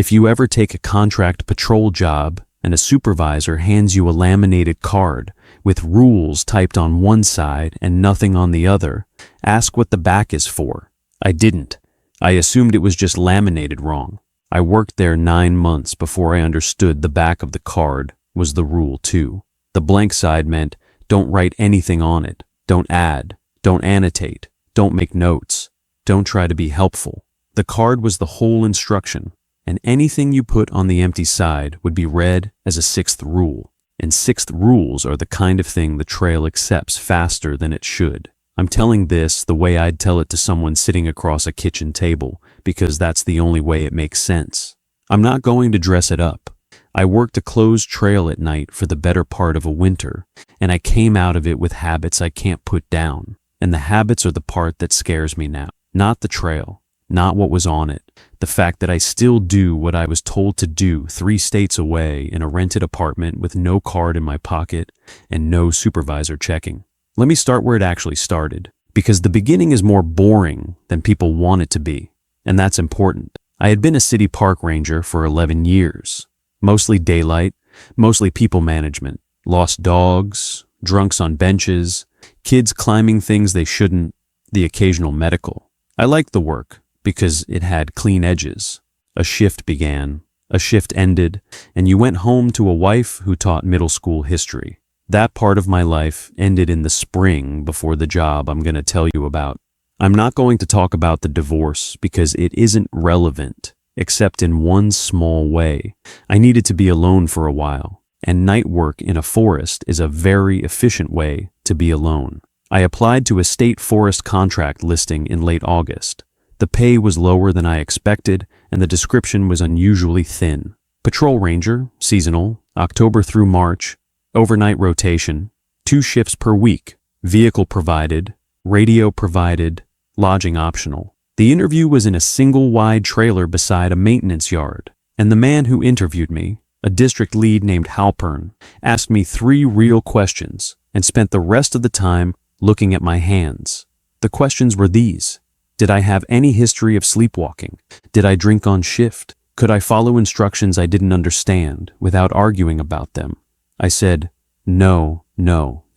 If you ever take a contract patrol job and a supervisor hands you a laminated card with rules typed on one side and nothing on the other, ask what the back is for. I didn't. I assumed it was just laminated wrong. I worked there 9 months before I understood the back of the card was the rule too. The blank side meant don't write anything on it, don't add, don't annotate, don't make notes, don't try to be helpful. The card was the whole instruction, and anything you put on the empty side would be read as a sixth rule. And sixth rules are the kind of thing the trail accepts faster than it should. I'm telling this the way I'd tell it to someone sitting across a kitchen table, because that's the only way it makes sense. I'm not going to dress it up. I worked a closed trail at night for the better part of a winter, and I came out of it with habits I can't put down. And the habits are the part that scares me now. Not the trail, not what was on it. The fact that I still do what I was told to do 3 states away in a rented apartment with no card in my pocket and no supervisor checking. Let me start where it actually started, because the beginning is more boring than people want it to be, and that's important. I had been a city park ranger for 11 years. Mostly daylight, mostly people management, lost dogs, drunks on benches, kids climbing things they shouldn't, the occasional medical. I liked the work because it had clean edges. A shift began, a shift ended, and you went home to a wife who taught middle school history. That part of my life ended in the spring before the job I'm going to tell you about. I'm not going to talk about the divorce because it isn't relevant. Except in one small way. I needed to be alone for a while, and night work in a forest is a very efficient way to be alone. I applied to a state forest contract listing in late August. The pay was lower than I expected, and the description was unusually thin. Patrol ranger, seasonal, October through March, overnight rotation, 2 shifts per week, vehicle provided, radio provided, lodging optional. The interview was in a single wide trailer beside a maintenance yard, and the man who interviewed me, a district lead named Halpern, asked me 3 real questions and spent the rest of the time looking at my hands. The questions were these. Did I have any history of sleepwalking? Did I drink on shift? Could I follow instructions I didn't understand without arguing about them? I said, no,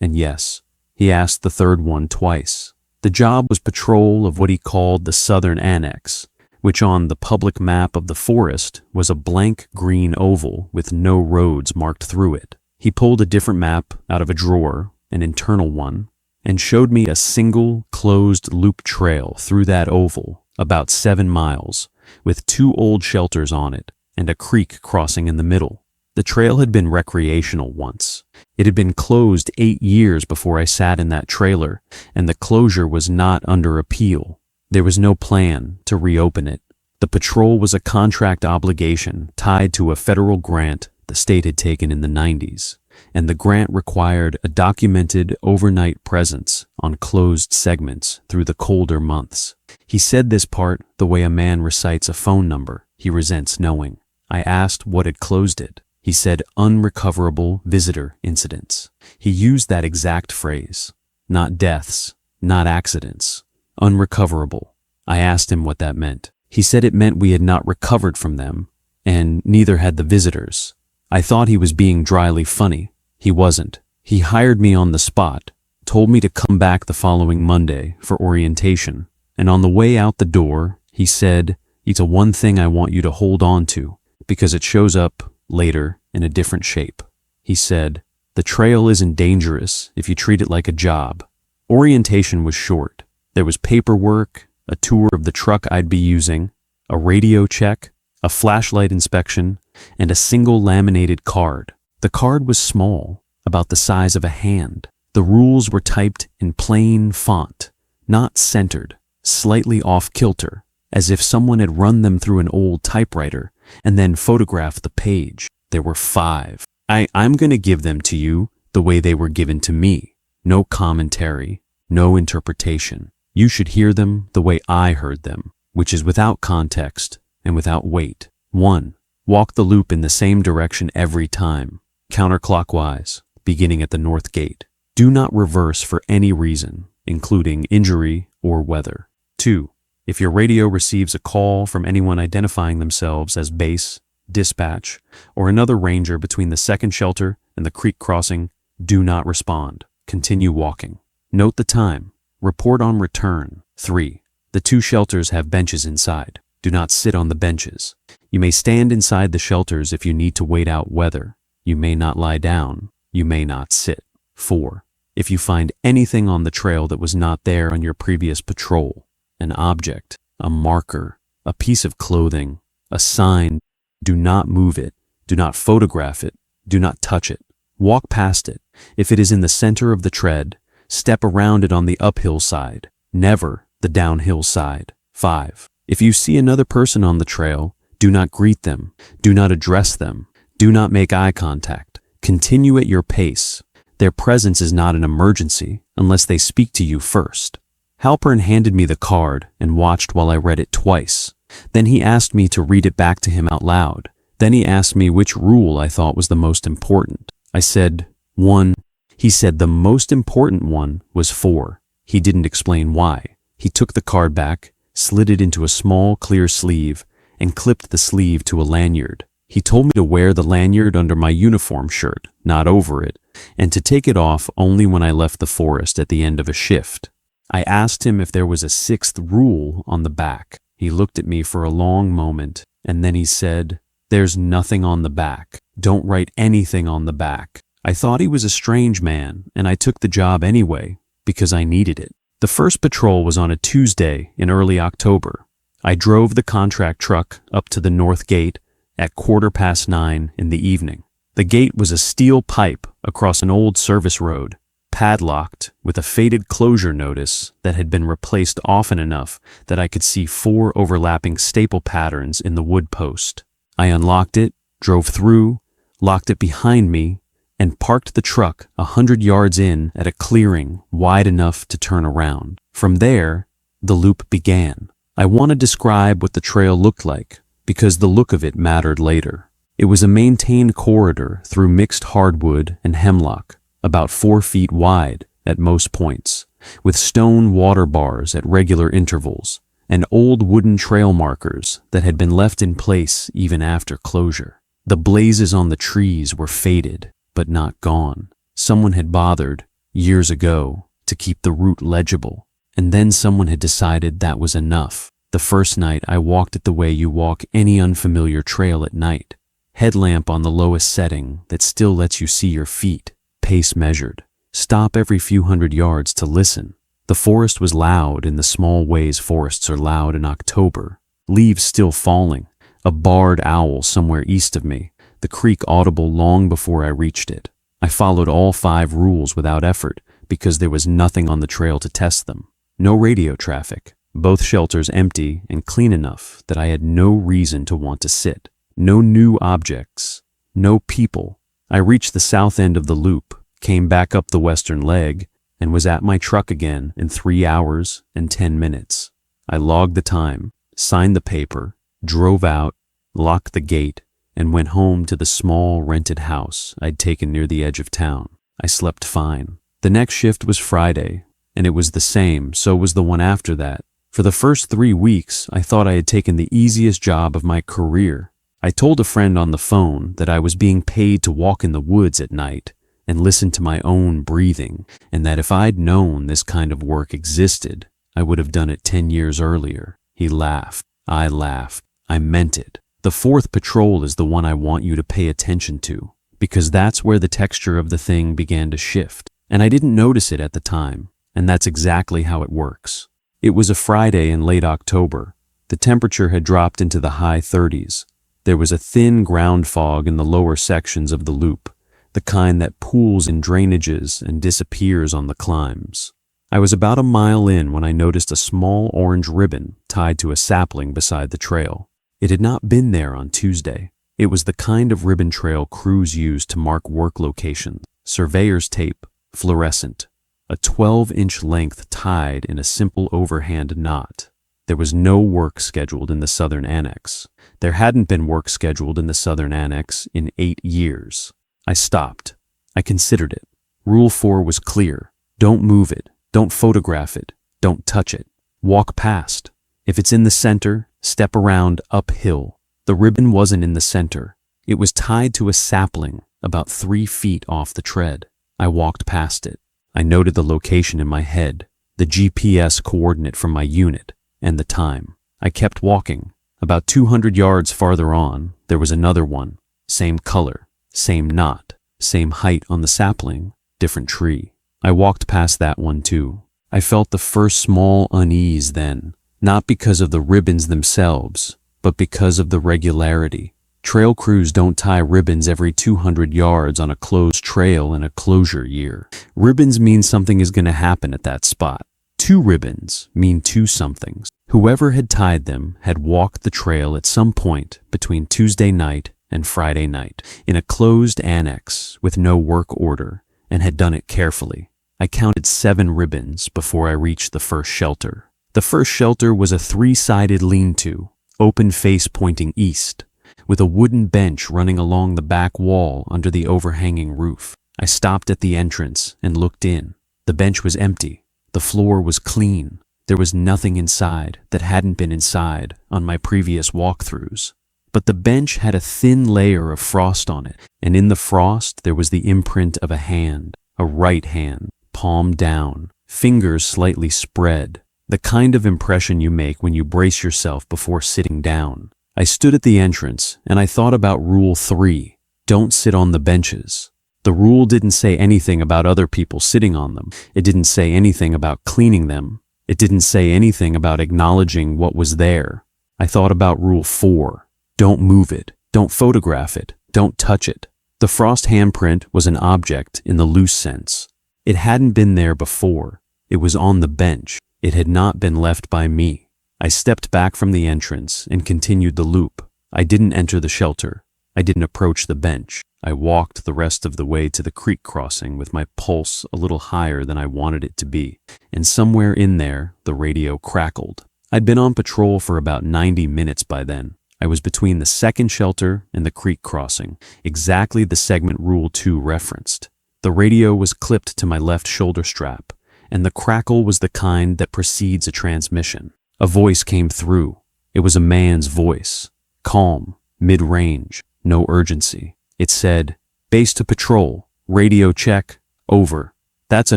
and yes. He asked the third one twice. The job was patrol of what he called the Southern Annex, which on the public map of the forest was a blank green oval with no roads marked through it. He pulled a different map out of a drawer, an internal one, and showed me a single closed loop trail through that oval, about 7 miles, with 2 old shelters on it and a creek crossing in the middle. The trail had been recreational once. It had been closed 8 years before I sat in that trailer, and the closure was not under appeal. There was no plan to reopen it. The patrol was a contract obligation tied to a federal grant the state had taken in the 90s, and the grant required a documented overnight presence on closed segments through the colder months. He said this part the way a man recites a phone number he resents knowing. I asked what had closed it. He said unrecoverable visitor incidents. He used that exact phrase. Not deaths, not accidents. Unrecoverable. I asked him what that meant. He said it meant we had not recovered from them, and neither had the visitors. I thought he was being dryly funny. He wasn't. He hired me on the spot, told me to come back the following Monday for orientation, and on the way out the door, he said, "It's a one thing I want you to hold on to, because it shows up later in a different shape." He said, "The trail isn't dangerous if you treat it like a job." Orientation was short. There was paperwork, a tour of the truck I'd be using, a radio check, a flashlight inspection, and a single laminated card. The card was small, about the size of a hand. The rules were typed in plain font, not centered, slightly off-kilter, as if someone had run them through an old typewriter and then photographed the page. There were 5. I'm going to give them to you the way they were given to me. No commentary, no interpretation. You should hear them the way I heard them, which is without context and without weight. 1. Walk the loop in the same direction every time, counterclockwise, beginning at the north gate. Do not reverse for any reason, including injury or weather. 2. If your radio receives a call from anyone identifying themselves as base, dispatch, or another ranger between the second shelter and the creek crossing, do not respond. Continue walking. Note the time. Report on return. 3. The 2 shelters have benches inside. Do not sit on the benches. You may stand inside the shelters if you need to wait out weather. You may not lie down. You may not sit. 4. If you find anything on the trail that was not there on your previous patrol, an object, a marker, a piece of clothing, a sign, do not move it. Do not photograph it. Do not touch it. Walk past it. If it is in the center of the tread, step around it on the uphill side, never the downhill side. 5. If you see another person on the trail, do not greet them. Do not address them. Do not make eye contact. Continue at your pace. Their presence is not an emergency unless they speak to you first. Halpern handed me the card and watched while I read it twice. Then he asked me to read it back to him out loud. Then he asked me which rule I thought was the most important. I said, 1. He said the most important one was 4. He didn't explain why. He took the card back, slid it into a small clear sleeve, and clipped the sleeve to a lanyard. He told me to wear the lanyard under my uniform shirt, not over it, and to take it off only when I left the forest at the end of a shift. I asked him if there was a 6th rule on the back. He looked at me for a long moment, and then he said, "There's nothing on the back. Don't write anything on the back." I thought he was a strange man, and I took the job anyway, because I needed it. The first patrol was on a Tuesday in early October. I drove the contract truck up to the north gate at 9:15 in the evening. The gate was a steel pipe across an old service road, padlocked with a faded closure notice that had been replaced often enough that I could see 4 overlapping staple patterns in the wood post. I unlocked it, drove through, locked it behind me, and parked the truck 100 yards in at a clearing wide enough to turn around. From there, the loop began. I want to describe what the trail looked like, because the look of it mattered later. It was a maintained corridor through mixed hardwood and hemlock, about 4 feet wide at most points, with stone water bars at regular intervals, and old wooden trail markers that had been left in place even after closure. The blazes on the trees were faded, but not gone. Someone had bothered, years ago, to keep the route legible, and then someone had decided that was enough. The first night I walked it the way you walk any unfamiliar trail at night. Headlamp on the lowest setting that still lets you see your feet, pace measured. Stop every few hundred yards to listen. The forest was loud in the small ways forests are loud in October. Leaves still falling, a barred owl somewhere east of me, the creek audible long before I reached it. I followed all 5 rules without effort because there was nothing on the trail to test them. No radio traffic, both shelters empty and clean enough that I had no reason to want to sit. No new objects, no people. I reached the south end of the loop, came back up the western leg, and was at my truck again in 3 hours and 10 minutes. I logged the time, signed the paper, drove out, locked the gate, and went home to the small rented house I'd taken near the edge of town. I slept fine. The next shift was Friday, and it was the same, so was the one after that. For the first 3 weeks, I thought I had taken the easiest job of my career. I told a friend on the phone that I was being paid to walk in the woods at night and listen to my own breathing, and that if I'd known this kind of work existed, I would have done it 10 years earlier. He laughed. I laughed. I meant it. The 4th patrol is the one I want you to pay attention to, because that's where the texture of the thing began to shift, and I didn't notice it at the time, and that's exactly how it works. It was a Friday in late October. The temperature had dropped into the high 30s. There was a thin ground fog in the lower sections of the loop, the kind that pools in drainages and disappears on the climbs. I was about a mile in when I noticed a small orange ribbon tied to a sapling beside the trail. It had not been there on Tuesday. It was the kind of ribbon trail crews use to mark work locations. Surveyor's tape, fluorescent, a 12-inch length tied in a simple overhand knot. There was no work scheduled in the Southern Annex. There hadn't been work scheduled in the Southern Annex in 8 years. I stopped. I considered it. Rule 4 was clear. Don't move it. Don't photograph it. Don't touch it. Walk past. If it's in the center, step around uphill. The ribbon wasn't in the center. It was tied to a sapling about 3 feet off the tread. I walked past it. I noted the location in my head, the GPS coordinate from my unit, and the time. I kept walking. About 200 yards farther on, there was another one. Same color, same knot, same height on the sapling, different tree. I walked past that one too. I felt the first small unease then, not because of the ribbons themselves, but because of the regularity. Trail crews don't tie ribbons every 200 yards on a closed trail in a closure year. Ribbons mean something is going to happen at that spot. 2 ribbons mean 2 somethings. Whoever had tied them had walked the trail at some point between Tuesday night and Friday night in a closed annex with no work order, and had done it carefully. I counted 7 ribbons before I reached the first shelter. The first shelter was a 3-sided lean-to, open face pointing east, with a wooden bench running along the back wall under the overhanging roof. I stopped at the entrance and looked in. The bench was empty. The floor was clean. There was nothing inside that hadn't been inside on my previous walkthroughs. But the bench had a thin layer of frost on it, and in the frost there was the imprint of a hand, a right hand, palm down, fingers slightly spread, the kind of impression you make when you brace yourself before sitting down. I stood at the entrance and I thought about Rule 3, don't sit on the benches. The rule didn't say anything about other people sitting on them. It didn't say anything about cleaning them. It didn't say anything about acknowledging what was there. I thought about Rule 4, don't move it, don't photograph it, don't touch it. The frost handprint was an object in the loose sense. It hadn't been there before. It was on the bench. It had not been left by me. I stepped back from the entrance and continued the loop. I didn't enter the shelter. I didn't approach the bench. I walked the rest of the way to the creek crossing with my pulse a little higher than I wanted it to be, and somewhere in there, the radio crackled. I'd been on patrol for about 90 minutes by then. I was between the second shelter and the creek crossing, exactly the segment Rule 2 referenced. The radio was clipped to my left shoulder strap, and the crackle was the kind that precedes a transmission. A voice came through. It was a man's voice, calm, mid-range, no urgency. It said, "Base to patrol, radio check, over." That's a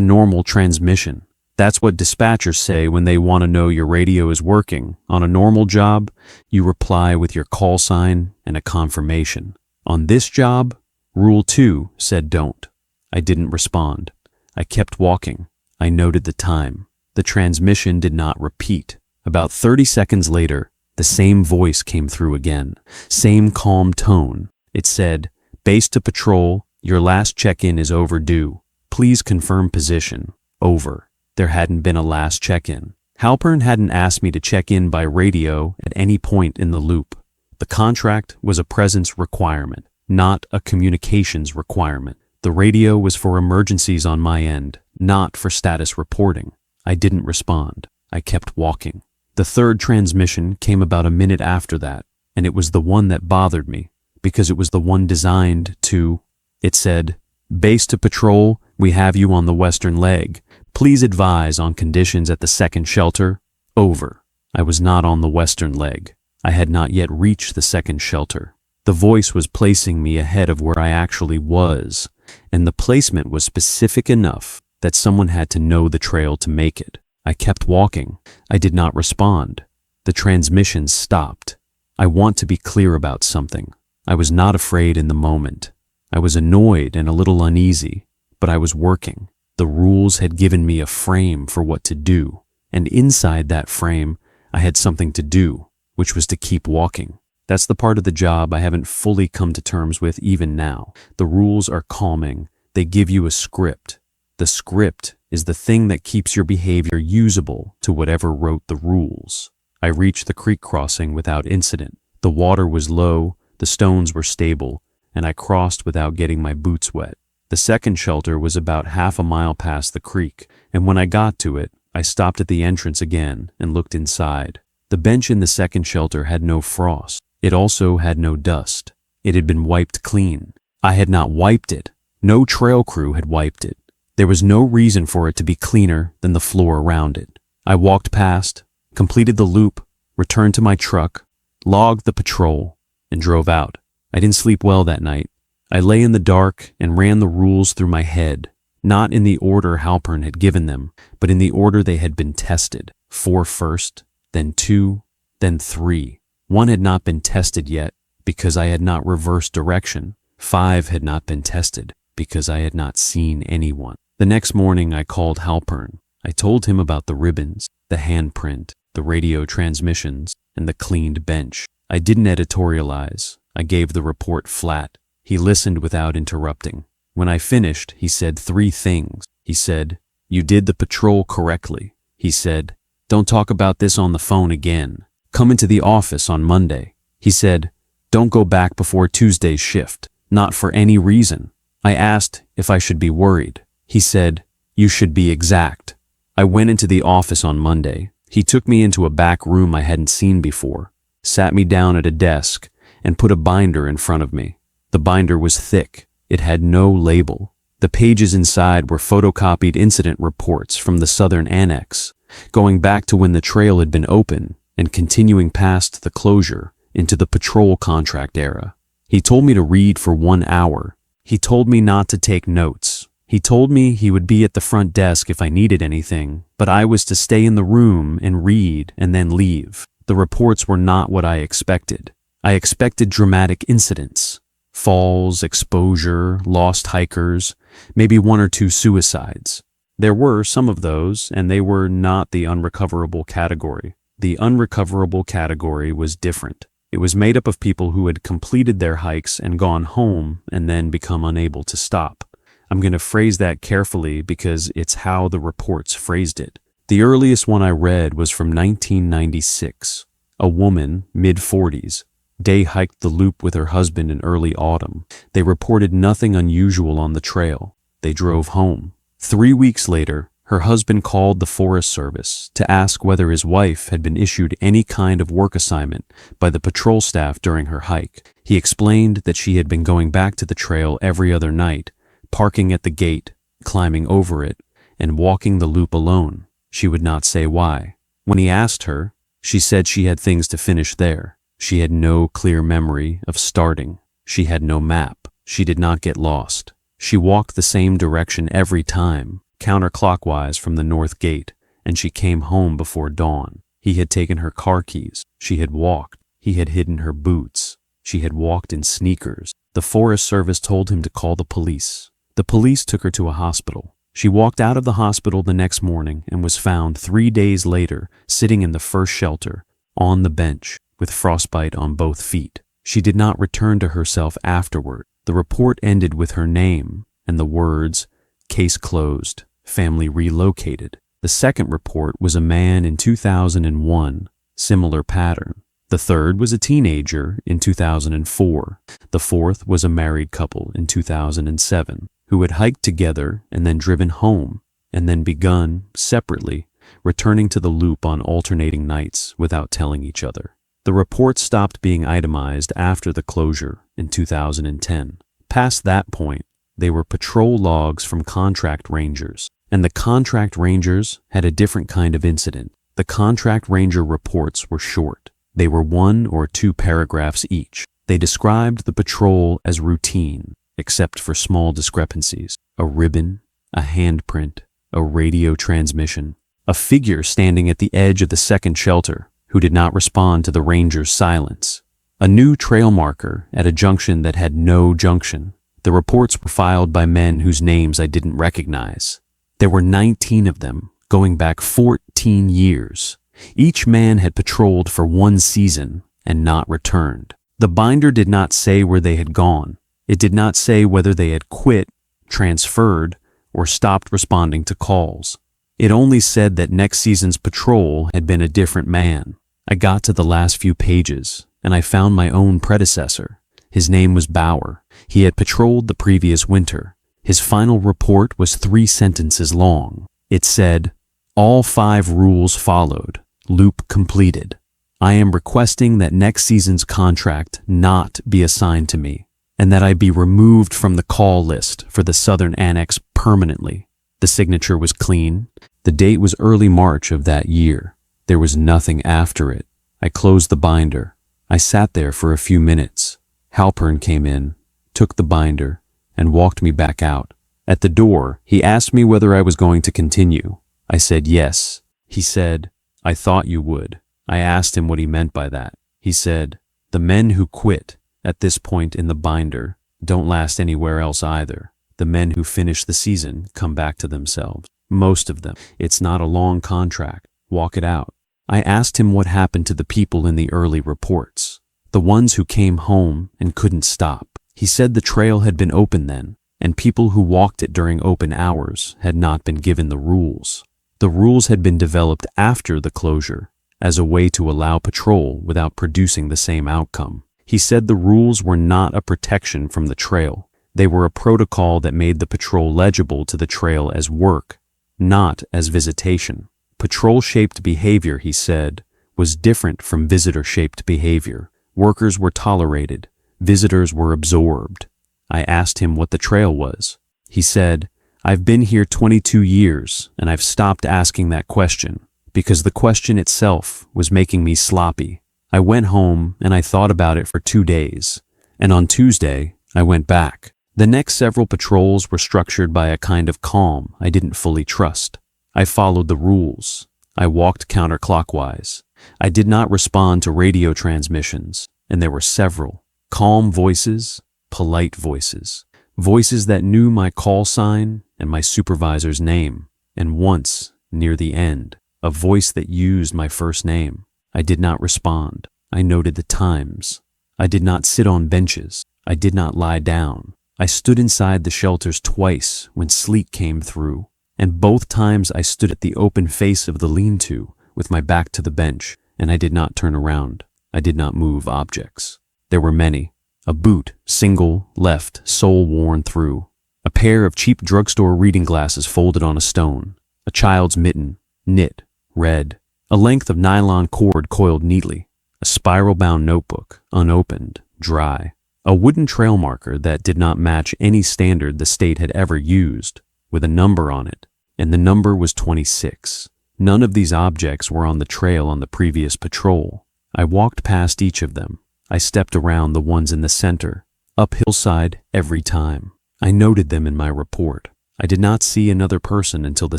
normal transmission. That's what dispatchers say when they want to know your radio is working. On a normal job, you reply with your call sign and a confirmation. On this job, Rule 2 said don't. I didn't respond. I kept walking. I noted the time. The transmission did not repeat. About 30 seconds later, the same voice came through again. Same calm tone. It said, "Base to patrol, your last check-in is overdue. Please confirm position. Over." There hadn't been a last check-in. Halpern hadn't asked me to check in by radio at any point in the loop. The contract was a presence requirement, not a communications requirement. The radio was for emergencies on my end, not for status reporting. I didn't respond. I kept walking. The third transmission came about a minute after that, and it was the one that bothered me, because it was the one designed to... It said, "Base to patrol, we have you on the western leg. Please advise on conditions at the second shelter. Over." I was not on the western leg. I had not yet reached the second shelter. The voice was placing me ahead of where I actually was, and the placement was specific enough that someone had to know the trail to make it. I kept walking. I did not respond. The transmission stopped. I want to be clear about something. I was not afraid in the moment. I was annoyed and a little uneasy, but I was working. The rules had given me a frame for what to do, and inside that frame, I had something to do, which was to keep walking. That's the part of the job I haven't fully come to terms with even now. The rules are calming. They give you a script. The script is the thing that keeps your behavior usable to whatever wrote the rules. I reached the creek crossing without incident. The water was low, the stones were stable, and I crossed without getting my boots wet. The second shelter was about half a mile past the creek, and when I got to it, I stopped at the entrance again and looked inside. The bench in the second shelter had no frost. It also had no dust. It had been wiped clean. I had not wiped it. No trail crew had wiped it. There was no reason for it to be cleaner than the floor around it. I walked past, completed the loop, returned to my truck, logged the patrol, and drove out. I didn't sleep well that night. I lay in the dark and ran the rules through my head, not in the order Halpern had given them, but in the order they had been tested. 4 first, then 2, then 3. 1 had not been tested yet because I had not reversed direction. 5 had not been tested because I had not seen anyone. The next morning I called Halpern. I told him about the ribbons, the handprint, the radio transmissions, and the cleaned bench. I didn't editorialize. I gave the report flat. He listened without interrupting. When I finished, he said 3 things. He said, "You did the patrol correctly." He said, "Don't talk about this on the phone again. Come into the office on Monday." He said, "Don't go back before Tuesday's shift, not for any reason." I asked if I should be worried. He said, "You should be exact." I went into the office on Monday. He took me into a back room I hadn't seen before, sat me down at a desk, and put a binder in front of me. The binder was thick. It had no label. The pages inside were photocopied incident reports from the Southern Annex, going back to when the trail had been open and continuing past the closure into the patrol contract era. He told me to read for 1 hour. He told me not to take notes. He told me he would be at the front desk if I needed anything, but I was to stay in the room and read and then leave. The reports were not what I expected. I expected dramatic incidents. Falls, exposure, lost hikers, maybe 1 or 2 suicides. There were some of those, and they were not the unrecoverable category. The unrecoverable category was different. It was made up of people who had completed their hikes and gone home and then become unable to stop. I'm going to phrase that carefully because it's how the reports phrased it. The earliest one I read was from 1996. A woman, mid-40s, day hiked the loop with her husband in early autumn. They reported nothing unusual on the trail. They drove home. 3 weeks later, her husband called the Forest Service to ask whether his wife had been issued any kind of work assignment by the patrol staff during her hike. He explained that she had been going back to the trail every other night, parking at the gate, climbing over it, and walking the loop alone. She would not say why. When he asked her, she said she had things to finish there. She had no clear memory of starting. She had no map. She did not get lost. She walked the same direction every time, counterclockwise from the north gate, and she came home before dawn. He had taken her car keys. She had walked. He had hidden her boots. She had walked in sneakers. The Forest Service told him to call the police. The police took her to a hospital. She walked out of the hospital the next morning and was found 3 days later sitting in the first shelter, on the bench, with frostbite on both feet. She did not return to herself afterward. The report ended with her name and the words, "Case closed, family relocated." The second report was a man in 2001, similar pattern. The third was a teenager in 2004. The fourth was a married couple in 2007 who had hiked together and then driven home and then begun, separately, returning to the loop on alternating nights without telling each other. The report stopped being itemized after the closure in 2010. Past that point, they were patrol logs from contract rangers, and the contract rangers had a different kind of incident. The contract ranger reports were short. They were 1 or 2 paragraphs each. They described the patrol as routine, except for small discrepancies. A ribbon, a handprint, a radio transmission, a figure standing at the edge of the second shelter who did not respond to the ranger's silence, a new trail marker at a junction that had no junction. The reports were filed by men whose names I didn't recognize. There were 19 of them, going back 14 years. Each man had patrolled for 1 season and not returned. The binder did not say where they had gone. It did not say whether they had quit, transferred, or stopped responding to calls. It only said that next season's patrol had been a different man. I got to the last few pages, and I found my own predecessor. His name was Bauer. He had patrolled the previous winter. His final report was 3 sentences long. It said, "All 5 rules followed. Loop completed. I am requesting that next season's contract not be assigned to me, and that I be removed from the call list for the Southern Annex permanently." The signature was clean. The date was early March of that year. There was nothing after it. I closed the binder. I sat there for a few minutes. Halpern came in, took the binder, and walked me back out. At the door, he asked me whether I was going to continue. I said yes. He said, "I thought you would." I asked him what he meant by that. He said, "The men who quit at this point in the binder don't last anywhere else either. The men who finish the season come back to themselves. Most of them. It's not a long contract. Walk it out." I asked him what happened to the people in the early reports, the ones who came home and couldn't stop. He said the trail had been open then, and people who walked it during open hours had not been given the rules. The rules had been developed after the closure as a way to allow patrol without producing the same outcome. He said the rules were not a protection from the trail. They were a protocol that made the patrol legible to the trail as work, not as visitation. Patrol-shaped behavior, he said, was different from visitor-shaped behavior. Workers were tolerated. Visitors were absorbed. I asked him what the trail was. He said, "I've been here 22 years, and I've stopped asking that question because the question itself was making me sloppy. I went home and I thought about it for 2 days, and on Tuesday, I went back." The next several patrols were structured by a kind of calm I didn't fully trust. I followed the rules. I walked counterclockwise. I did not respond to radio transmissions, and there were several. Calm voices, polite voices. Voices that knew my call sign and my supervisor's name. And once, near the end, a voice that used my first name. I did not respond. I noted the times. I did not sit on benches. I did not lie down. I stood inside the shelters twice when sleet came through, and both times I stood at the open face of the lean-to with my back to the bench, and I did not turn around. I did not move objects. There were many. A boot, single, left, sole worn through. A pair of cheap drugstore reading glasses folded on a stone. A child's mitten, knit, red. A length of nylon cord coiled neatly. A spiral-bound notebook, unopened, dry. A wooden trail marker that did not match any standard the state had ever used, with a number on it, and the number was 26. None of these objects were on the trail on the previous patrol. I walked past each of them. I stepped around the ones in the center, up hillside every time. I noted them in my report. I did not see another person until the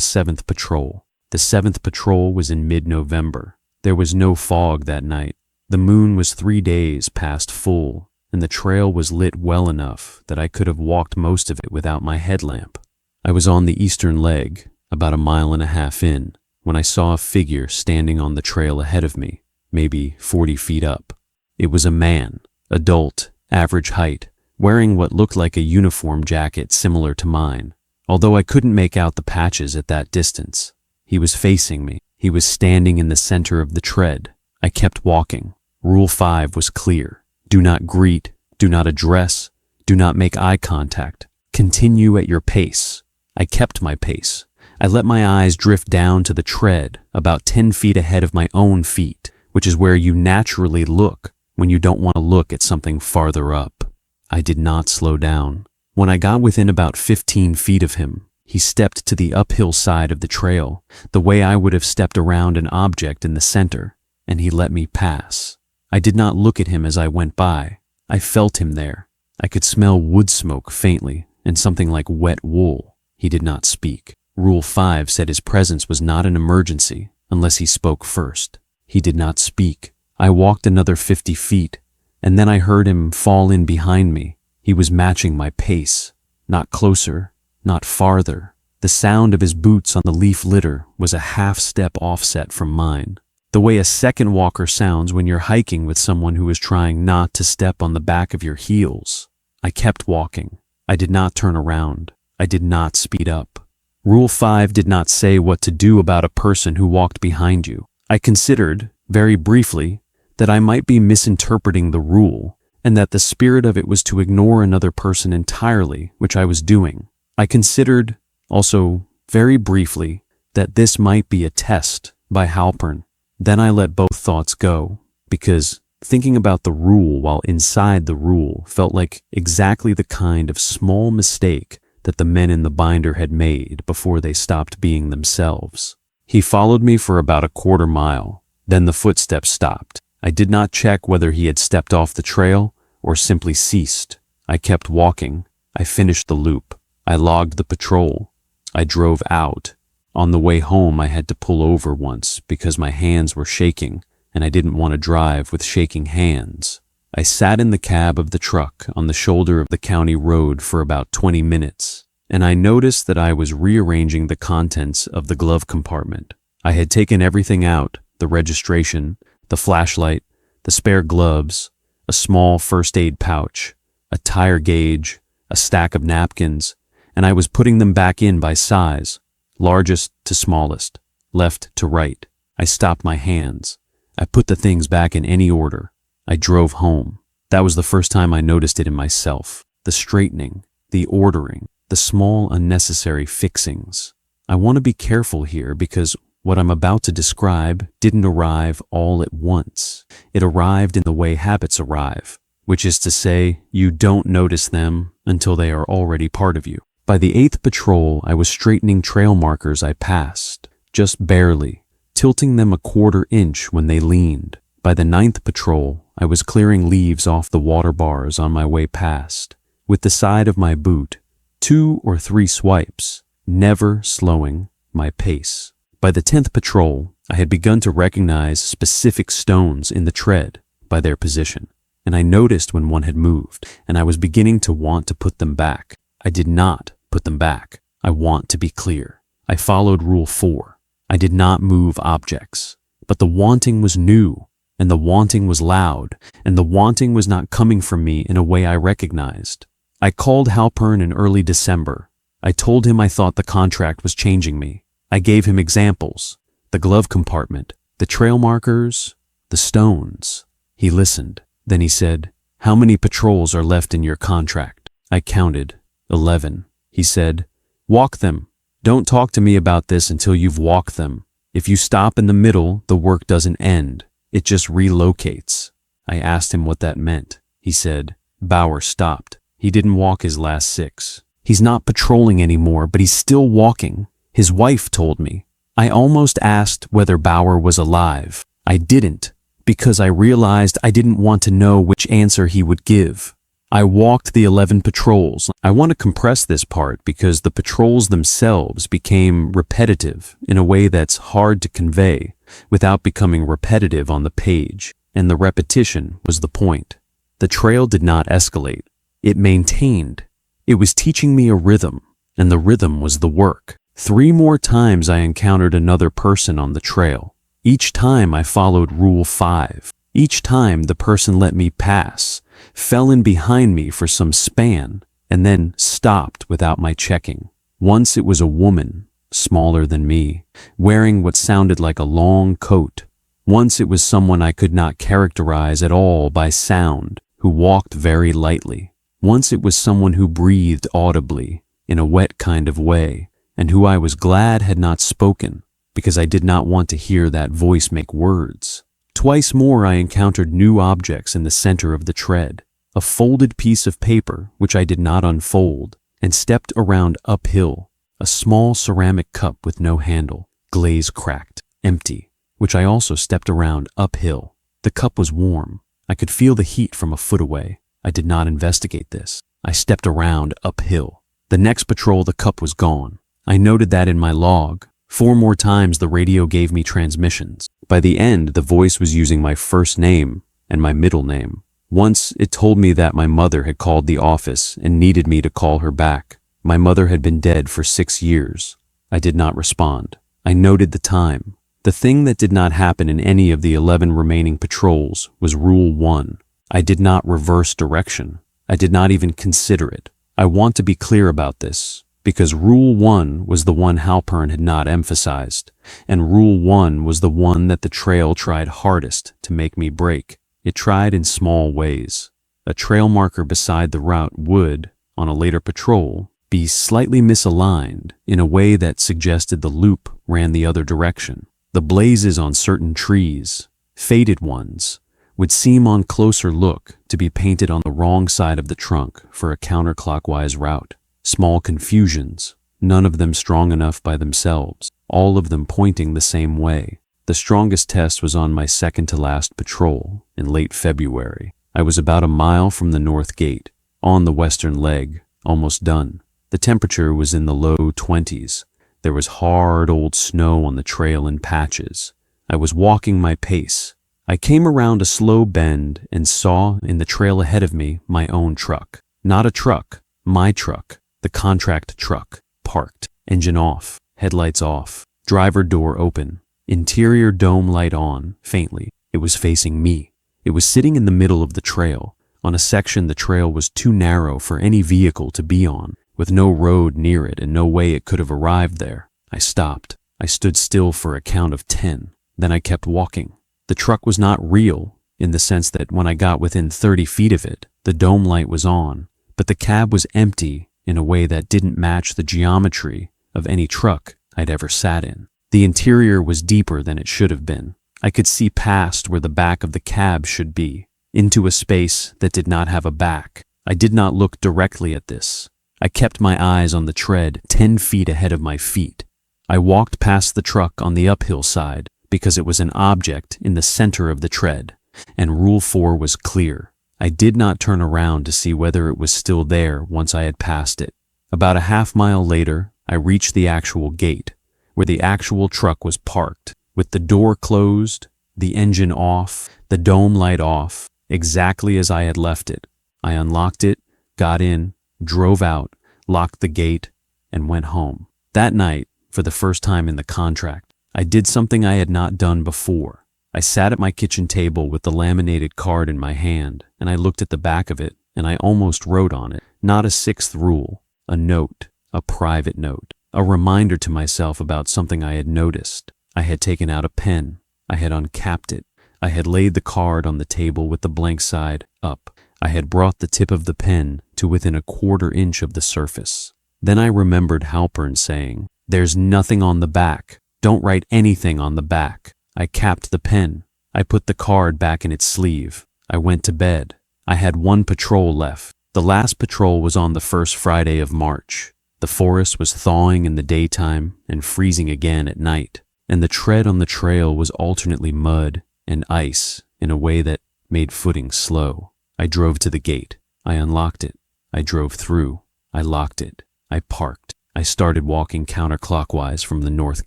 7th patrol. The 7th patrol was in mid-November. There was no fog that night. The moon was 3 days past full, and the trail was lit well enough that I could have walked most of it without my headlamp. I was on the eastern leg, about 1.5 miles in, when I saw a figure standing on the trail ahead of me, maybe 40 feet up. It was a man, adult, average height, wearing what looked like a uniform jacket similar to mine, although I couldn't make out the patches at that distance. He was facing me. He was standing in the center of the tread. I kept walking. Rule 5 was clear. Do not greet, do not address, do not make eye contact. Continue at your pace. I kept my pace. I let my eyes drift down to the tread about 10 feet ahead of my own feet, which is where you naturally look when you don't want to look at something farther up. I did not slow down. When I got within about 15 feet of him, he stepped to the uphill side of the trail, the way I would have stepped around an object in the center, and he let me pass. I did not look at him as I went by. I felt him there. I could smell wood smoke faintly and something like wet wool. He did not speak. Rule 5 said his presence was not an emergency unless he spoke first. He did not speak. I walked another 50 feet, and then I heard him fall in behind me. He was matching my pace. Not closer, not farther. The sound of his boots on the leaf litter was a half-step offset from mine. The way a second walker sounds when you're hiking with someone who is trying not to step on the back of your heels. I kept walking. I did not turn around. I did not speed up. Rule 5 did not say what to do about a person who walked behind you. I considered, very briefly, that I might be misinterpreting the rule, and that the spirit of it was to ignore another person entirely, which I was doing. I considered, also, very briefly, that this might be a test by Halpern. Then I let both thoughts go, because thinking about the rule while inside the rule felt like exactly the kind of small mistake that the men in the binder had made before they stopped being themselves. He followed me for about 1/4 mile. Then the footsteps stopped. I did not check whether he had stepped off the trail or simply ceased. I kept walking. I finished the loop. I logged the patrol. I drove out. On the way home, I had to pull over once because my hands were shaking and I didn't want to drive with shaking hands. I sat in the cab of the truck on the shoulder of the county road for about 20 minutes, and I noticed that I was rearranging the contents of the glove compartment. I had taken everything out: the registration, the flashlight, the spare gloves, a small first aid pouch, a tire gauge, a stack of napkins, and I was putting them back in by size, largest to smallest, left to right. I stopped my hands. I put the things back in any order. I drove home. That was the first time I noticed it in myself. The straightening, the ordering, the small unnecessary fixings. I want to be careful here because what I'm about to describe didn't arrive all at once. It arrived in the way habits arrive, which is to say, you don't notice them until they are already part of you. By the 8th patrol, I was straightening trail markers I passed, just barely, tilting them a quarter inch when they leaned. By the 9th patrol, I was clearing leaves off the water bars on my way past, with the side of my boot, 2 or 3 swipes, never slowing my pace. By the 10th patrol, I had begun to recognize specific stones in the tread by their position, and I noticed when one had moved, and I was beginning to want to put them back. I did not put them back. I want to be clear. I followed Rule 4. I did not move objects, but the wanting was new, and the wanting was loud, and the wanting was not coming from me in a way I recognized. I called Halpern in early December. I told him I thought the contract was changing me. I gave him examples: the glove compartment, the trail markers, the stones. He listened. Then he said, "How many patrols are left in your contract?" I counted. 11. He said, "Walk them. Don't talk to me about this until you've walked them. If you stop in the middle, the work doesn't end. It just relocates." I asked him what that meant. He said, "Bauer stopped. He didn't walk his last 6. He's not patrolling anymore, but he's still walking. His wife told me." I almost asked whether Bauer was alive. I didn't, because I realized I didn't want to know which answer he would give. I walked the 11 patrols. I want to compress this part because the patrols themselves became repetitive in a way that's hard to convey without becoming repetitive on the page, and the repetition was the point. The trail did not escalate. It maintained. It was teaching me a rhythm, and the rhythm was the work. 3 more times I encountered another person on the trail. Each time I followed Rule 5. Each time the person let me pass, fell in behind me for some span, and then stopped without my checking. Once it was a woman, smaller than me, wearing what sounded like a long coat. Once it was someone I could not characterize at all by sound, who walked very lightly. Once it was someone who breathed audibly, in a wet kind of way, and who I was glad had not spoken, because I did not want to hear that voice make words. Twice more I encountered new objects in the center of the tread, a folded piece of paper which I did not unfold, and stepped around uphill, a small ceramic cup with no handle, glaze cracked, empty, which I also stepped around uphill. The cup was warm. I could feel the heat from a foot away. I did not investigate this. I stepped around uphill. The next patrol, the cup was gone. I noted that in my log. 4 more times the radio gave me transmissions. By the end, the voice was using my first name and my middle name. Once, it told me that my mother had called the office and needed me to call her back. My mother had been dead for 6 years. I did not respond. I noted the time. The thing that did not happen in any of the 11 remaining patrols was Rule 1. I did not reverse direction. I did not even consider it. I want to be clear about this, because Rule 1 was the one Halpern had not emphasized, and Rule 1 was the one that the trail tried hardest to make me break. It tried in small ways. A trail marker beside the route would, on a later patrol, be slightly misaligned in a way that suggested the loop ran the other direction. The blazes on certain trees, faded ones, would seem on closer look to be painted on the wrong side of the trunk for a counterclockwise route. Small confusions, none of them strong enough by themselves, all of them pointing the same way. The strongest test was on my second to last patrol in late February. I was about a mile from the north gate, on the western leg, almost done. The temperature was in the low 20s. There was hard old snow on the trail in patches. I was walking my pace. I came around a slow bend and saw in the trail ahead of me my own truck. Not a truck, my truck, the contract truck, parked, engine off, headlights off, driver door open, interior dome light on, faintly. It was facing me. It was sitting in the middle of the trail. On a section the trail was too narrow for any vehicle to be on, with no road near it and no way it could have arrived there. I stopped. I stood still for a count of 10. Then I kept walking. The truck was not real, in the sense that when I got within 30 feet of it, the dome light was on, but the cab was empty in a way that didn't match the geometry of any truck I'd ever sat in. The interior was deeper than it should have been. I could see past where the back of the cab should be, into a space that did not have a back. I did not look directly at this. I kept my eyes on the tread 10 feet ahead of my feet. I walked past the truck on the uphill side because it was an object in the center of the tread, and Rule 4 was clear. I did not turn around to see whether it was still there once I had passed it. About a half-mile later, I reached the actual gate, where the actual truck was parked, with the door closed, the engine off, the dome light off, exactly as I had left it. I unlocked it, got in, drove out, locked the gate, and went home. That night, for the first time in the contract, I did something I had not done before. I sat at my kitchen table with the laminated card in my hand, and I looked at the back of it, and I almost wrote on it, not a sixth rule, a note, a private note, a reminder to myself about something I had noticed. I had taken out a pen. I had uncapped it. I had laid the card on the table with the blank side up. I had brought the tip of the pen to within a quarter inch of the surface. Then I remembered Halpern saying, "There's nothing on the back. Don't write anything on the back." I capped the pen. I put the card back in its sleeve. I went to bed. I had one patrol left. The last patrol was on the first Friday of March. The forest was thawing in the daytime and freezing again at night, and the tread on the trail was alternately mud and ice in a way that made footing slow. I drove to the gate. I unlocked it. I drove through. I locked it. I parked. I started walking counterclockwise from the north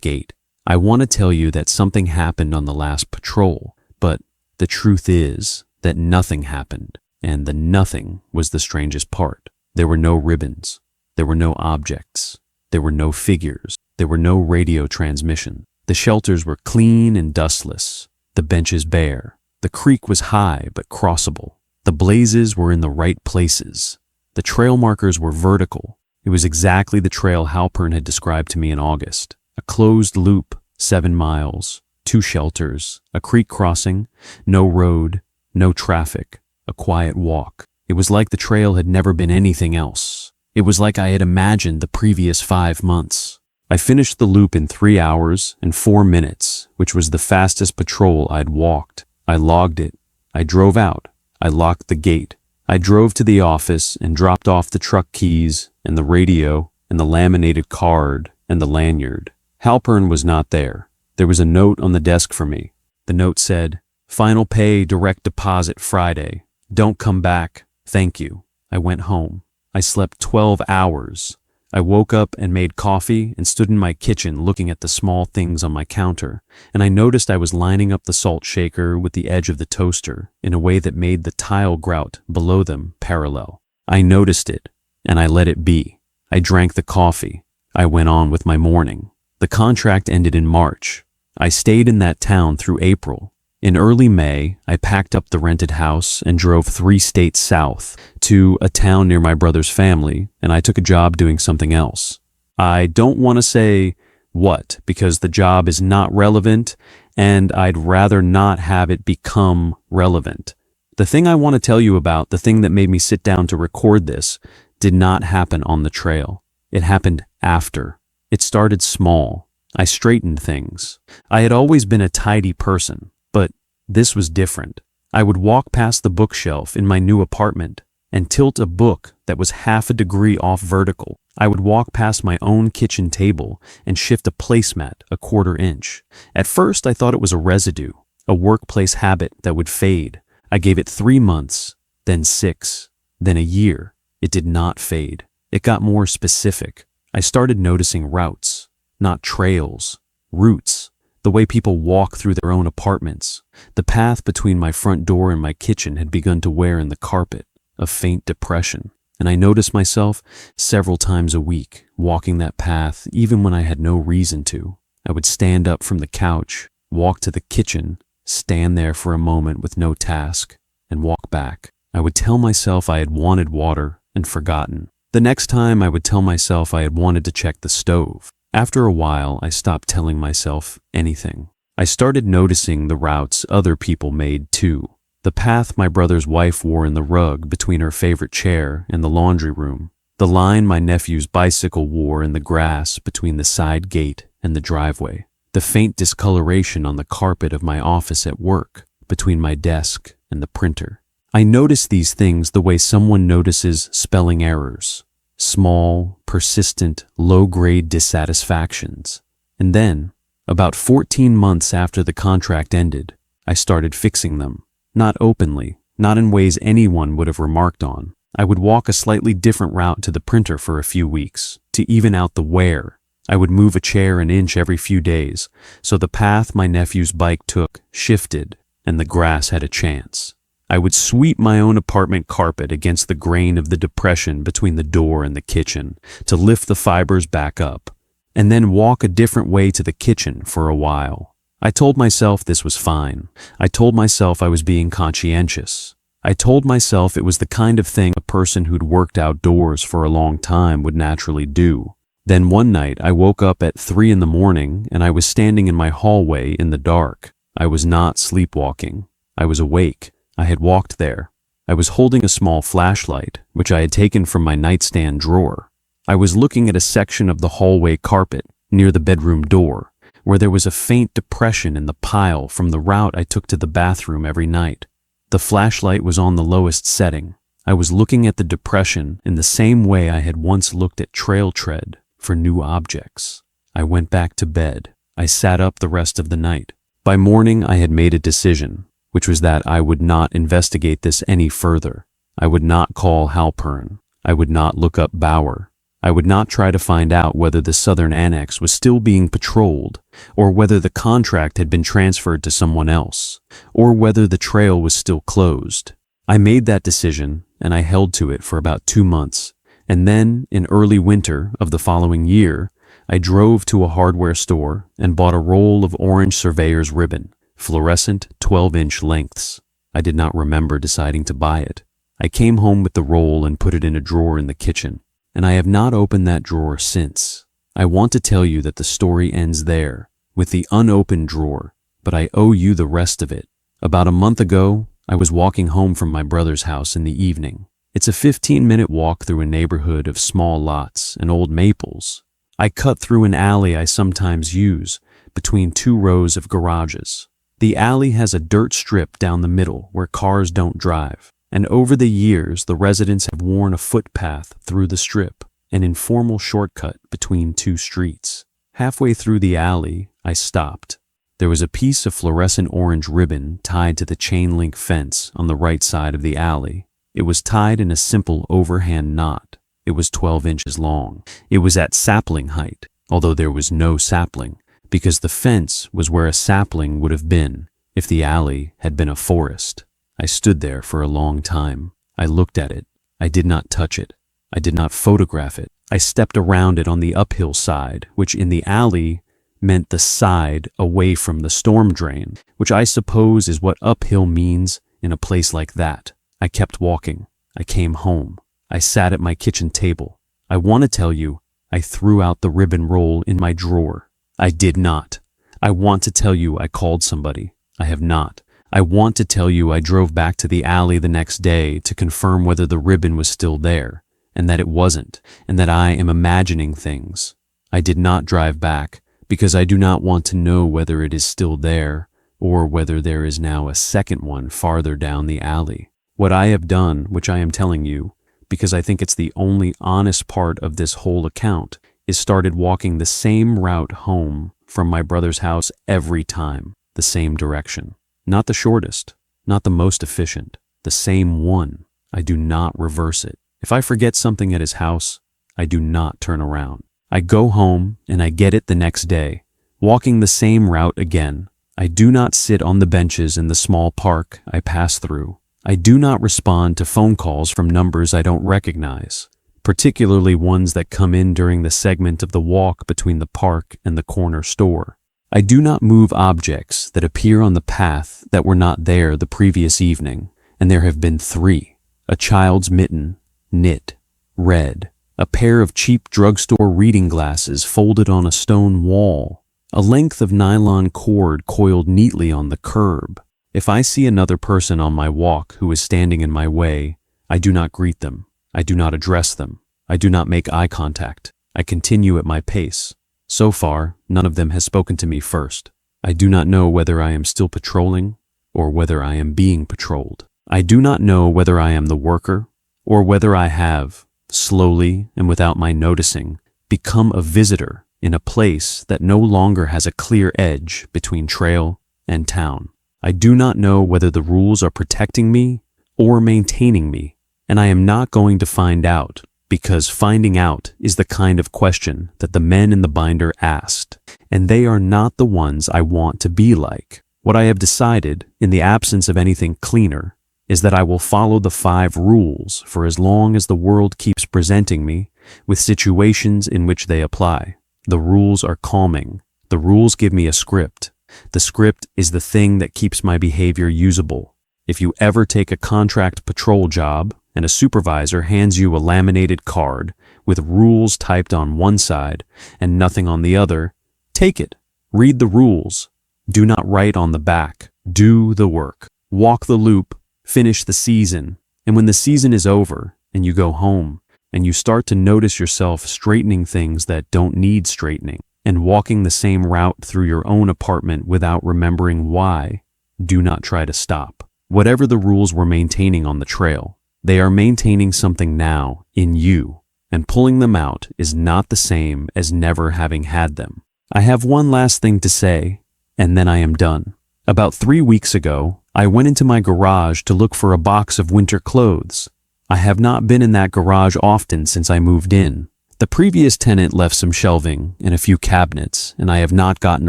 gate. I want to tell you that something happened on the last patrol, but the truth is that nothing happened, and the nothing was the strangest part. There were no ribbons. There were no objects. There were no figures. There were no radio transmission. The shelters were clean and dustless. The benches bare. The creek was high but crossable. The blazes were in the right places. The trail markers were vertical. It was exactly the trail Halpern had described to me in August. A closed loop, 7 miles, 2 shelters, a creek crossing, no road, no traffic, a quiet walk. It was like the trail had never been anything else. It was like I had imagined the previous 5 months. I finished the loop in 3 hours and 4 minutes, which was the fastest patrol I'd walked. I logged it. I drove out. I locked the gate. I drove to the office and dropped off the truck keys and the radio and the laminated card and the lanyard. Halpern was not there. There was a note on the desk for me. The note said, "Final pay direct deposit Friday. Don't come back. Thank you." I went home. I slept 12 hours. I woke up and made coffee and stood in my kitchen looking at the small things on my counter, and I noticed I was lining up the salt shaker with the edge of the toaster in a way that made the tile grout below them parallel. I noticed it, and I let it be. I drank the coffee. I went on with my morning. The contract ended in March. I stayed in that town through April. In early May, I packed up the rented house and drove 3 states south to a town near my brother's family, and I took a job doing something else. I don't want to say what, because the job is not relevant, and I'd rather not have it become relevant. The thing I want to tell you about, the thing that made me sit down to record this, did not happen on the trail. It happened after. It started small. I straightened things. I had always been a tidy person, but this was different. I would walk past the bookshelf in my new apartment and tilt a book that was half a degree off vertical, I would walk past my own kitchen table and shift a placemat a quarter inch. At first, I thought it was a residue, a workplace habit that would fade. I gave it 3 months, then 6, then a year. It did not fade. It got more specific. I started noticing routes, not trails, routes, the way people walk through their own apartments. The path between my front door and my kitchen had begun to wear in the carpet, a faint depression. And I noticed myself several times a week walking that path even when I had no reason to. I would stand up from the couch, walk to the kitchen, stand there for a moment with no task, and walk back. I would tell myself I had wanted water and forgotten. The next time I would tell myself I had wanted to check the stove. After a while, I stopped telling myself anything. I started noticing the routes other people made too. The path my brother's wife wore in the rug between her favorite chair and the laundry room. The line my nephew's bicycle wore in the grass between the side gate and the driveway. The faint discoloration on the carpet of my office at work between my desk and the printer. I noticed these things the way someone notices spelling errors. Small, persistent, low-grade dissatisfactions. And then, about 14 months after the contract ended, I started fixing them. Not openly, not in ways anyone would have remarked on. I would walk a slightly different route to the printer for a few weeks, to even out the wear. I would move a chair an inch every few days, so the path my nephew's bike took shifted and the grass had a chance. I would sweep my own apartment carpet against the grain of the depression between the door and the kitchen to lift the fibers back up, and then walk a different way to the kitchen for a while. I told myself this was fine. I told myself I was being conscientious. I told myself it was the kind of thing a person who'd worked outdoors for a long time would naturally do. Then one night I woke up at 3 in the morning and I was standing in my hallway in the dark. I was not sleepwalking. I was awake. I had walked there. I was holding a small flashlight, which I had taken from my nightstand drawer. I was looking at a section of the hallway carpet near the bedroom door, where there was a faint depression in the pile from the route I took to the bathroom every night. The flashlight was on the lowest setting. I was looking at the depression in the same way I had once looked at trail tread for new objects. I went back to bed. I sat up the rest of the night. By morning, I had made a decision, which was that I would not investigate this any further. I would not call Halpern. I would not look up Bauer. I would not try to find out whether the Southern Annex was still being patrolled, or whether the contract had been transferred to someone else, or whether the trail was still closed. I made that decision, and I held to it for about 2 months, and then, in early winter of the following year, I drove to a hardware store and bought a roll of orange surveyor's ribbon, fluorescent 12-inch lengths. I did not remember deciding to buy it. I came home with the roll and put it in a drawer in the kitchen. And I have not opened that drawer since. I want to tell you that the story ends there, with the unopened drawer, but I owe you the rest of it. About a month ago, I was walking home from my brother's house in the evening. It's a 15-minute walk through a neighborhood of small lots and old maples. I cut through an alley I sometimes use, between 2 rows of garages. The alley has a dirt strip down the middle where cars don't drive. And over the years, the residents have worn a footpath through the strip, an informal shortcut between 2 streets. Halfway through the alley, I stopped. There was a piece of fluorescent orange ribbon tied to the chain link fence on the right side of the alley. It was tied in a simple overhand knot. It was 12 inches long. It was at sapling height, although there was no sapling, because the fence was where a sapling would have been if the alley had been a forest. I stood there for a long time. I looked at it. I did not touch it. I did not photograph it. I stepped around it on the uphill side, which in the alley meant the side away from the storm drain, which I suppose is what uphill means in a place like that. I kept walking. I came home. I sat at my kitchen table. I want to tell you, I threw out the ribbon roll in my drawer. I did not. I want to tell you I called somebody. I have not. I want to tell you I drove back to the alley the next day to confirm whether the ribbon was still there, and that it wasn't, and that I am imagining things. I did not drive back, because I do not want to know whether it is still there, or whether there is now a second one farther down the alley. What I have done, which I am telling you, because I think it's the only honest part of this whole account, is started walking the same route home from my brother's house every time, the same direction. Not the shortest, not the most efficient, the same one. I do not reverse it. If I forget something at his house, I do not turn around. I go home and I get it the next day, walking the same route again. I do not sit on the benches in the small park I pass through. I do not respond to phone calls from numbers I don't recognize, particularly ones that come in during the segment of the walk between the park and the corner store. I do not move objects that appear on the path that were not there the previous evening, and there have been 3. A child's mitten, knit, red. A pair of cheap drugstore reading glasses folded on a stone wall. A length of nylon cord coiled neatly on the curb. If I see another person on my walk who is standing in my way, I do not greet them. I do not address them. I do not make eye contact. I continue at my pace. So far, none of them has spoken to me first. I do not know whether I am still patrolling or whether I am being patrolled. I do not know whether I am the worker or whether I have, slowly and without my noticing, become a visitor in a place that no longer has a clear edge between trail and town. I do not know whether the rules are protecting me or maintaining me, and I am not going to find out, because finding out is the kind of question that the men in the binder asked, and they are not the ones I want to be like. What I have decided, in the absence of anything cleaner, is that I will follow the 5 rules for as long as the world keeps presenting me with situations in which they apply. The rules are calming. The rules give me a script. The script is the thing that keeps my behavior usable. If you ever take a contract patrol job and a supervisor hands you a laminated card with rules typed on one side and nothing on the other, take it. Read the rules. Do not write on the back. Do the work. Walk the loop. Finish the season, and when the season is over and you go home and you start to notice yourself straightening things that don't need straightening and walking the same route through your own apartment without remembering why, do not try to stop. Whatever the rules were maintaining on the trail, they are maintaining something now in you, and pulling them out is not the same as never having had them. I have one last thing to say, and then I am done. About 3 weeks ago, I went into my garage to look for a box of winter clothes. I have not been in that garage often since I moved in. The previous tenant left some shelving and a few cabinets, and I have not gotten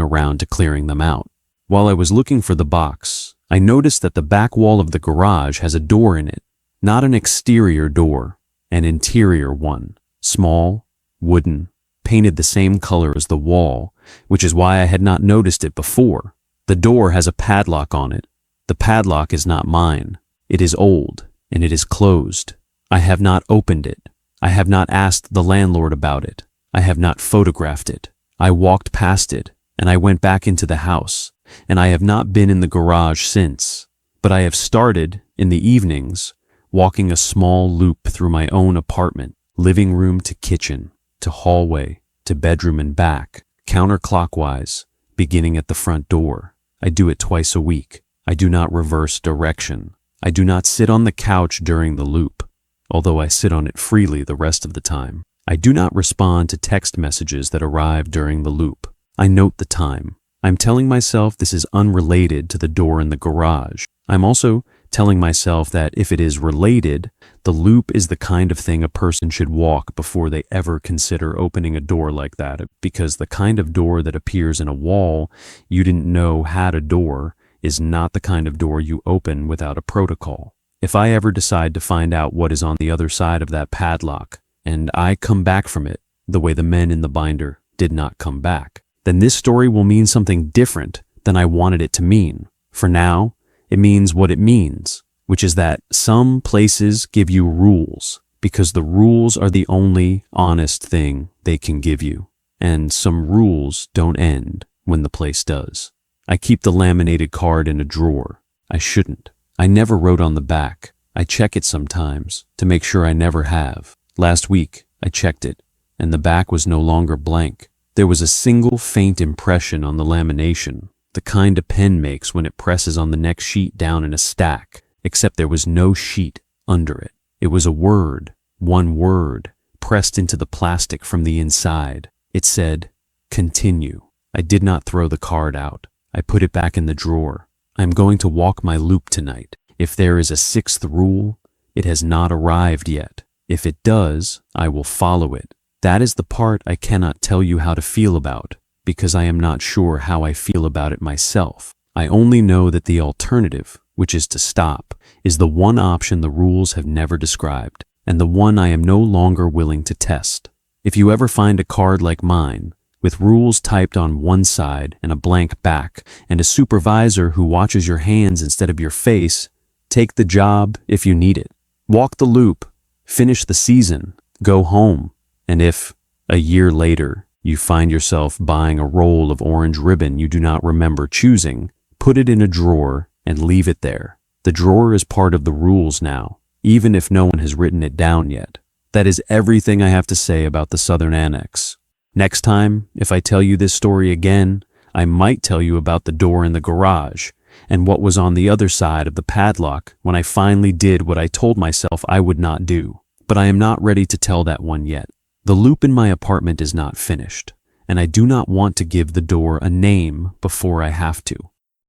around to clearing them out. While I was looking for the box, I noticed that the back wall of the garage has a door in it. Not an exterior door, an interior one. Small, wooden, painted the same color as the wall, which is why I had not noticed it before. The door has a padlock on it. The padlock is not mine. It is old, and it is closed. I have not opened it. I have not asked the landlord about it. I have not photographed it. I walked past it, and I went back into the house, and I have not been in the garage since. But I have started, in the evenings, walking a small loop through my own apartment, living room to kitchen, to hallway, to bedroom and back, counterclockwise, beginning at the front door. I do it twice a week. I do not reverse direction. I do not sit on the couch during the loop, although I sit on it freely the rest of the time. I do not respond to text messages that arrive during the loop. I note the time. I'm telling myself this is unrelated to the door in the garage. I'm also telling myself that if it is related, the loop is the kind of thing a person should walk before they ever consider opening a door like that, because the kind of door that appears in a wall you didn't know had a door is not the kind of door you open without a protocol. If I ever decide to find out what is on the other side of that padlock, and I come back from it the way the men in the binder did not come back, then this story will mean something different than I wanted it to mean. For now, it means what it means, which is that some places give you rules because the rules are the only honest thing they can give you, and some rules don't end when the place does. I keep the laminated card in a drawer. I shouldn't. I never wrote on the back. I check it sometimes to make sure I never have. Last week, I checked it, and the back was no longer blank. There was a single faint impression on the lamination, the kind a pen makes when it presses on the next sheet down in a stack, except there was no sheet under it. It was a word, one word, pressed into the plastic from the inside. It said, "Continue." I did not throw the card out. I put it back in the drawer. I am going to walk my loop tonight. If there is a sixth rule, it has not arrived yet. If it does, I will follow it. That is the part I cannot tell you how to feel about, because I am not sure how I feel about it myself. I only know that the alternative, which is to stop, is the one option the rules have never described, and the one I am no longer willing to test. If you ever find a card like mine, with rules typed on one side and a blank back, and a supervisor who watches your hands instead of your face, take the job if you need it. Walk the loop, finish the season, go home. And if, a year later, you find yourself buying a roll of orange ribbon you do not remember choosing, put it in a drawer and leave it there. The drawer is part of the rules now, even if no one has written it down yet. That is everything I have to say about the Southern Annex. Next time, if I tell you this story again, I might tell you about the door in the garage and what was on the other side of the padlock when I finally did what I told myself I would not do. But I am not ready to tell that one yet. The loop in my apartment is not finished, and I do not want to give the door a name before I have to.